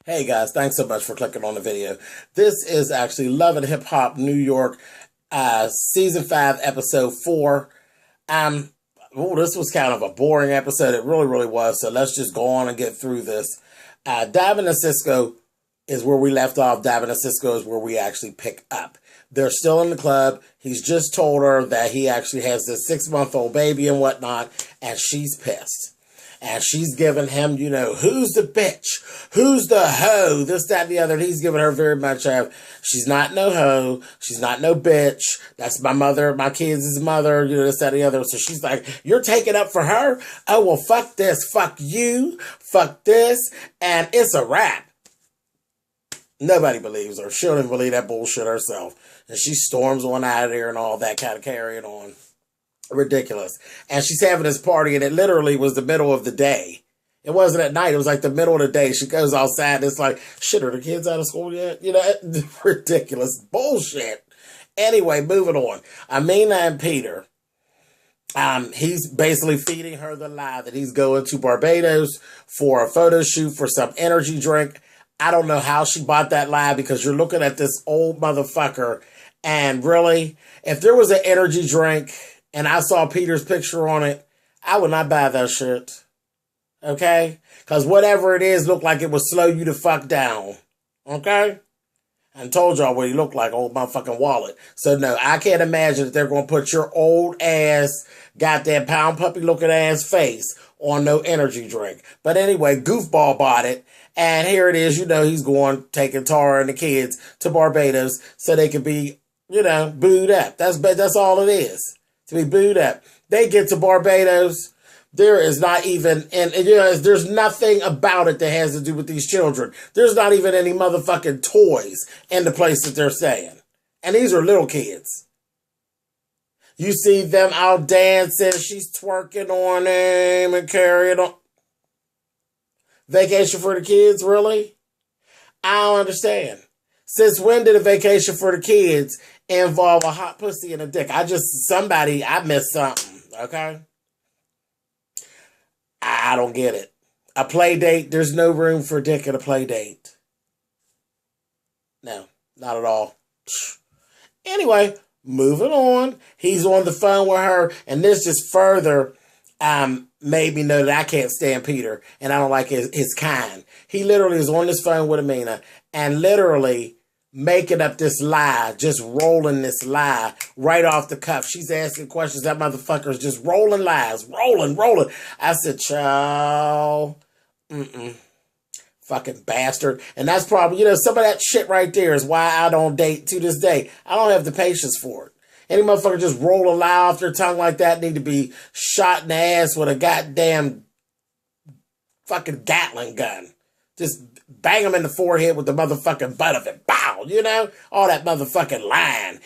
Hey guys, thanks so much for clicking on the video. This is actually Love and Hip Hop New York, Season 5, Episode 4. This was kind of a boring episode. It really was. So let's just go on and get through this. Diamond and Cisco is where we left off. Diamond and Cisco is where we actually pick up. They're still in the club. He's just told her that he actually has this 6-month-old baby and whatnot, and she's pissed. And she's giving him, who's the bitch? Who's the hoe? This, that, and the other. And he's giving her very much of, she's not no hoe. She's not no bitch. That's my mother, my kids' mother, this, that, and the other. So she's like, you're taking up for her? Oh, well, fuck this. Fuck you. Fuck this. And it's a wrap. Nobody believes her. She don't even believe that bullshit herself. And she storms on out of there and all that kind of carrying on. Ridiculous. And she's having this party, and it literally was the middle of the day. It wasn't at night. It was like the middle of the day. She goes outside, and it's like, shit, are the kids out of school yet? Ridiculous bullshit. Anyway, moving on. Amina and Peter. He's basically feeding her the lie that he's going to Barbados for a photo shoot for some energy drink. I don't know how she bought that lie, because you're looking at this old motherfucker, and really, if there was an energy drink and I saw Peter's picture on it, I would not buy that shit. Okay? Because whatever it is looked like it would slow you the fuck down. Okay? I told y'all what he looked like, old motherfucking wallet. So no, I can't imagine that they're going to put your old ass, goddamn pound puppy looking ass face on no energy drink. But anyway, Goofball bought it. And here it is, he's going, taking Tara and the kids to Barbados so they can be, booed up. That's all it is. To be booed up. They get to Barbados. There is not even, there's nothing about it that has to do with these children. There's not even any motherfucking toys in the place that they're staying. And these are little kids. You see them out dancing. She's twerking on him and carrying on. Vacation for the kids, really? I don't understand. Since when did a vacation for the kids involve a hot pussy and a dick? I missed something, okay? I don't get it. A play date, there's no room for dick at a play date. No, not at all. Anyway, moving on. He's on the phone with her, and this just further made me know that I can't stand Peter, and I don't like his kind. He literally is on this phone with Amina, and literally making up this lie, just rolling this lie right off the cuff. She's asking questions. That motherfucker's just rolling lies. Rolling. I said, child. Fucking bastard. And that's probably, some of that shit right there is why I don't date to this day. I don't have the patience for it. Any motherfucker just roll a lie off their tongue like that need to be shot in the ass with a goddamn fucking Gatling gun. Just bang him in the forehead with the motherfucking butt of it. Bow, all that motherfucking lying.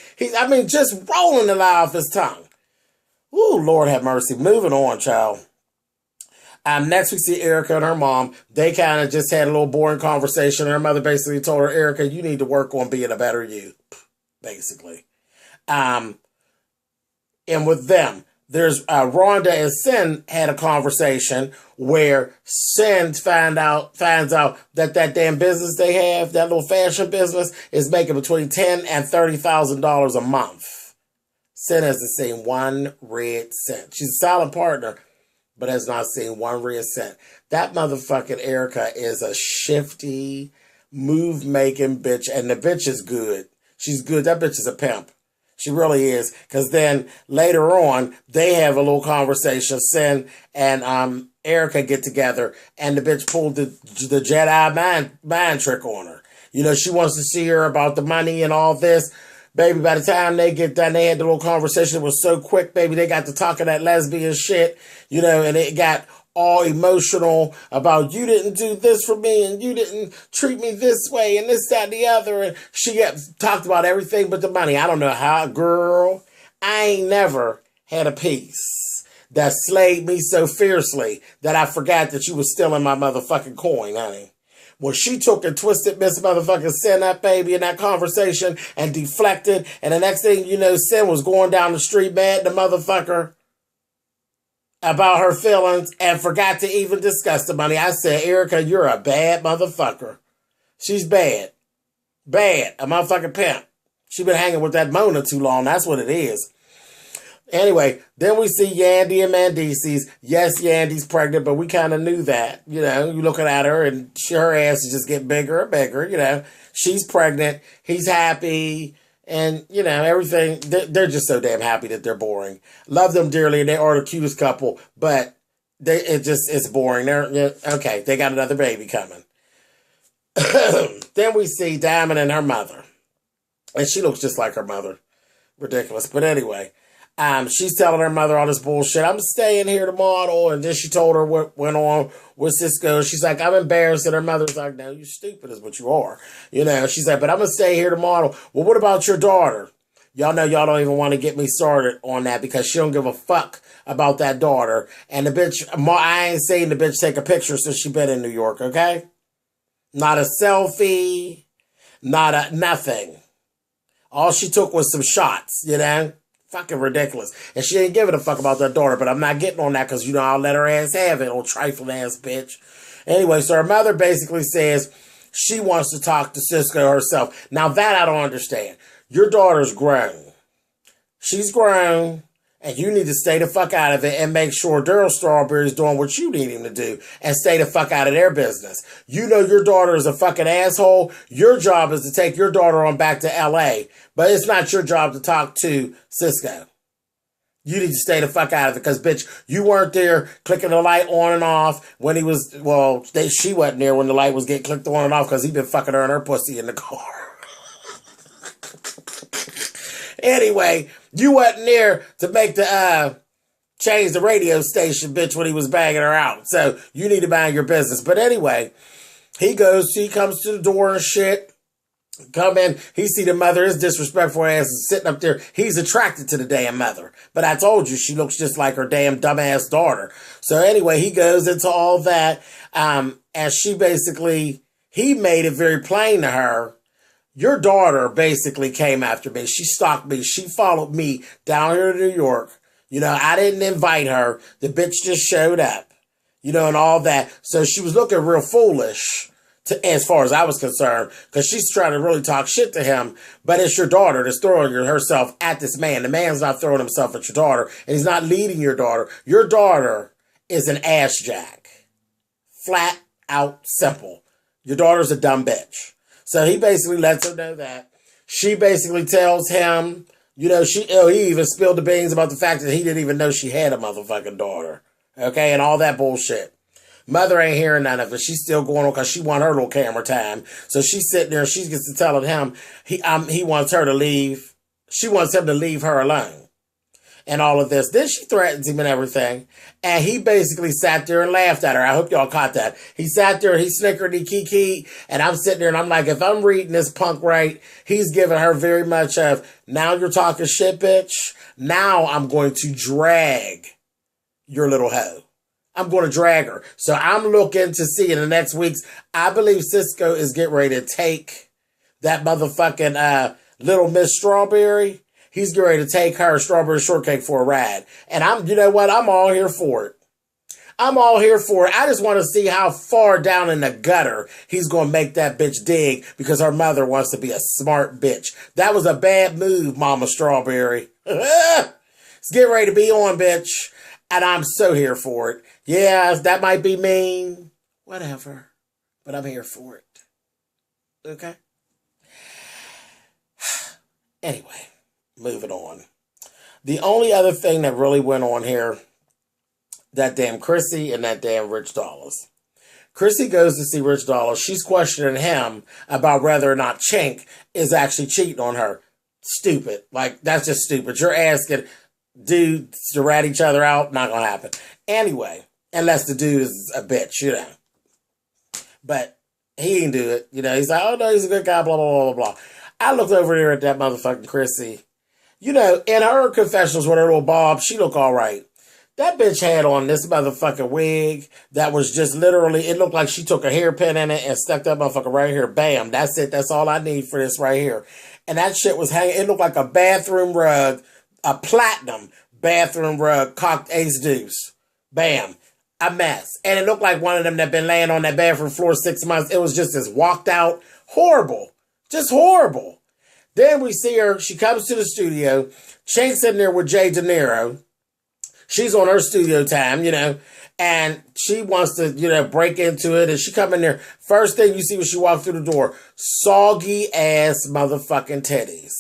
Just rolling the lie off his tongue. Ooh, Lord have mercy. Moving on, child. Next we see Erica and her mom. They kind of just had a little boring conversation. Her mother basically told her, Erica, you need to work on being a better you. Basically. And with them, there's Rhonda and Sin had a conversation where Sin finds out that damn business they have, that little fashion business, is making between $10,000 and $30,000 a month. Sin hasn't seen one red cent. She's a solid partner, but has not seen one red cent. That motherfucking Erica is a shifty, move-making bitch, and the bitch is good. She's good. That bitch is a pimp. She really is. Because then later on, they have a little conversation. Sin and Erica get together, and the bitch pulled the Jedi mind trick on her. She wants to see her about the money and all this. Baby, by the time they get done, they had the little conversation. It was so quick, baby. They got to talking that lesbian shit, and it got all emotional about, you didn't do this for me, and you didn't treat me this way, and this, that, and the other. And she talked about everything but the money. I don't know how, girl. I ain't never had a piece that slayed me so fiercely that I forgot that you was stealing my motherfucking coin, honey. Well, she took and twisted Miss Motherfucking Sin up, baby, in that conversation and deflected. And the next thing you know, Sin was going down the street mad the motherfucker about her feelings and forgot to even discuss the money. I said, Erica, you're a bad motherfucker. She's bad. Bad. A motherfucking pimp. She been hanging with that Mona too long. That's what it is. Anyway, then we see Yandy and Mendices. Yes, Yandy's pregnant, but we kind of knew that. You know, you looking at her and her ass is just getting bigger and bigger. You know, she's pregnant. He's happy. And, you know, everything. They're just so damn happy that they're boring. Love them dearly, and they are the cutest couple. But it's boring. Okay, they got another baby coming. Then we see Diamond and her mother. And she looks just like her mother. Ridiculous. But anyway, she's telling her mother all this bullshit. I'm staying here to model. And then she told her what went on with Cisco. She's like, I'm embarrassed. And her mother's like, no, you stupid is what you are. You know, she's like, but I'm going to stay here to model. Well, what about your daughter? Y'all know y'all don't even want to get me started on that because she don't give a fuck about that daughter. And the bitch, I ain't seen the bitch take a picture since she been in New York, okay? Not a selfie. Nothing. All she took was some shots, you know? Fucking ridiculous. And she ain't giving a fuck about that daughter, but I'm not getting on that because, you know, I'll let her ass have it, old trifling ass bitch. Anyway, so her mother basically says she wants to talk to Cisco herself. Now that I don't understand. Your daughter's grown. She's grown. And you need to stay the fuck out of it and make sure Daryl Strawberry's doing what you need him to do and stay the fuck out of their business. You know your daughter is a fucking asshole. Your job is to take your daughter on back to L.A., but it's not your job to talk to Cisco. You need to stay the fuck out of it because, bitch, you weren't there clicking the light on and off when he was, well, she wasn't there when the light was getting clicked on and off because he been fucking her and her pussy in the car. Anyway, you wasn't there to make the, change the radio station, bitch, when he was banging her out. So you need to mind your business. But anyway, he comes to the door and shit. Come in, he see the mother, his disrespectful ass is sitting up there. He's attracted to the damn mother. But I told you, she looks just like her damn dumbass daughter. So anyway, he goes into all that. And she basically, he made it very plain to her. Your daughter basically came after me. She stalked me. She followed me down here to New York. You know, I didn't invite her. The bitch just showed up, you know, and all that. So she was looking real foolish as far as I was concerned, because she's trying to really talk shit to him. But it's your daughter that's throwing herself at this man. The man's not throwing himself at your daughter, and he's not leading your daughter. Your daughter is an ass jack. Flat out simple. Your daughter's a dumb bitch. So he basically lets her know that. She basically tells him, you know, he even spilled the beans about the fact that he didn't even know she had a motherfucking daughter. Okay, and all that bullshit. Mother ain't hearing none of it. She's still going on because she want her little camera time. So she's sitting there and she gets to telling him he wants her to leave. She wants him to leave her alone. And all of this. Then she threatens him and everything. And he basically sat there and laughed at her. I hope y'all caught that. He sat there and he snickered, he kiki. And I'm sitting there and I'm like, if I'm reading this punk right, he's giving her very much of, now you're talking shit, bitch. Now I'm going to drag your little hoe. I'm going to drag her. So I'm looking to see in the next weeks. I believe Cisco is getting ready to take that motherfucking Little Miss Strawberry. He's getting ready to take her Strawberry Shortcake for a ride. And you know what? I'm all here for it. I'm all here for it. I just want to see how far down in the gutter he's going to make that bitch dig because her mother wants to be a smart bitch. That was a bad move, Mama Strawberry. It's getting ready to be on, bitch. And I'm so here for it. Yeah, that might be mean. Whatever. But I'm here for it. Okay? Anyway. Moving on. The only other thing that really went on here, that damn Chrissy and that damn Rich Dollars. Chrissy goes to see Rich Dollars. She's questioning him about whether or not Chink is actually cheating on her. Stupid. Like, that's just stupid. You're asking dudes to rat each other out. Not gonna happen. Anyway, unless the dude is a bitch, you know. But he didn't do it. You know, he's like, oh no, he's a good guy, blah, blah, blah, blah, blah. I looked over there at that motherfucking Chrissy. You know, in her confessionals with her little bob, she looked all right. That bitch had on this motherfucking wig that was just literally, it looked like she took a hairpin in it and stuck that motherfucker right here. Bam. That's it. That's all I need for this right here. And that shit was hanging. It looked like a bathroom rug, a platinum bathroom rug, cocked ace deuce. Bam. a mess. And it looked like one of them that been laying on that bathroom floor 6 months. It was just this walked out. Horrible. Just horrible. Then we see her. She comes to the studio. Chink's in there with Jay De Niro. She's on her studio time, and she wants to, break into it. And she come in there. First thing you see when she walks through the door, soggy ass motherfucking titties.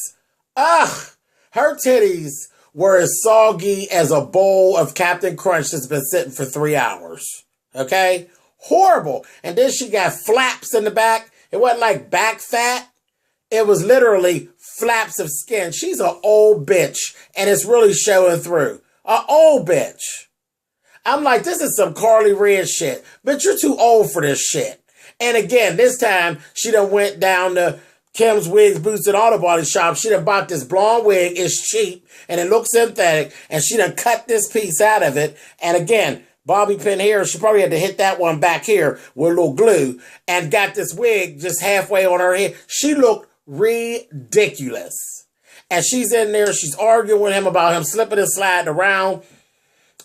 Ugh. Her titties were as soggy as a bowl of Captain Crunch that's been sitting for 3 hours. Okay? Horrible. And then she got flaps in the back. It wasn't like back fat. It was literally flaps of skin. She's an old bitch, and it's really showing through. An old bitch. I'm like, this is some Carly Red shit. But you're too old for this shit. And again, this time, she done went down to Kim's Wigs, Boots, and Auto Body Shop. She done bought this blonde wig. It's cheap, and it looks synthetic, and she done cut this piece out of it. And again, bobby pin here, she probably had to hit that one back here with a little glue, and got this wig just halfway on her head. She looked ridiculous. And she's in there, she's arguing with him about him slipping and sliding around.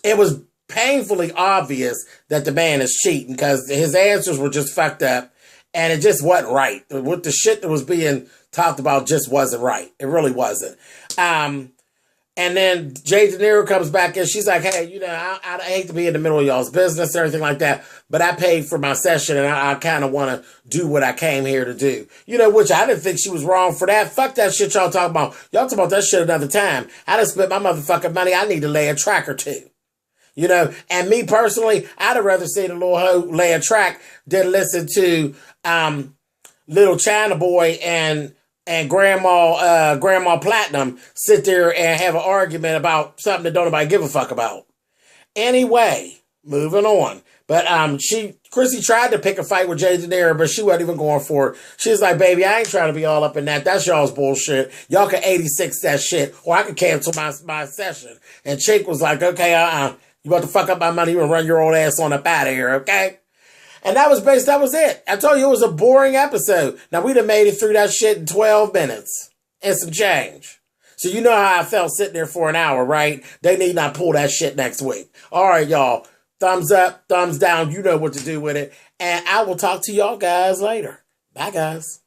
It was painfully obvious that the man is cheating because his answers were just fucked up. And it just wasn't right. What the shit that was being talked about just wasn't right. It really wasn't. And then Jay De Niro comes back and she's like, hey, I hate to be in the middle of y'all's business or anything like that, but I paid for my session and I kind of want to do what I came here to do. Which I didn't think she was wrong for that. Fuck that shit y'all talking about. Y'all talk about that shit another time. I done spent my motherfucking money. I need to lay a track or two. And me personally, I'd have rather seen a little hoe lay a track than listen to Little China Boy and Grandma Platinum sit there and have an argument about something that don't nobody give a fuck about. Anyway, moving on. But Chrissy tried to pick a fight with Jay De Niro, but she wasn't even going for it. She was like, baby, I ain't trying to be all up in that. That's y'all's bullshit. Y'all can 86 that shit, or I can cancel my session. And Chink was like, okay, you about to fuck up my money, you gonna run your old ass on up out of here, okay? And that was it. I told you it was a boring episode. Now, we done made it through that shit in 12 minutes and some change. So you know how I felt sitting there for an hour, right? They need not pull that shit next week. All right, y'all. Thumbs up, thumbs down. You know what to do with it. And I will talk to y'all guys later. Bye, guys.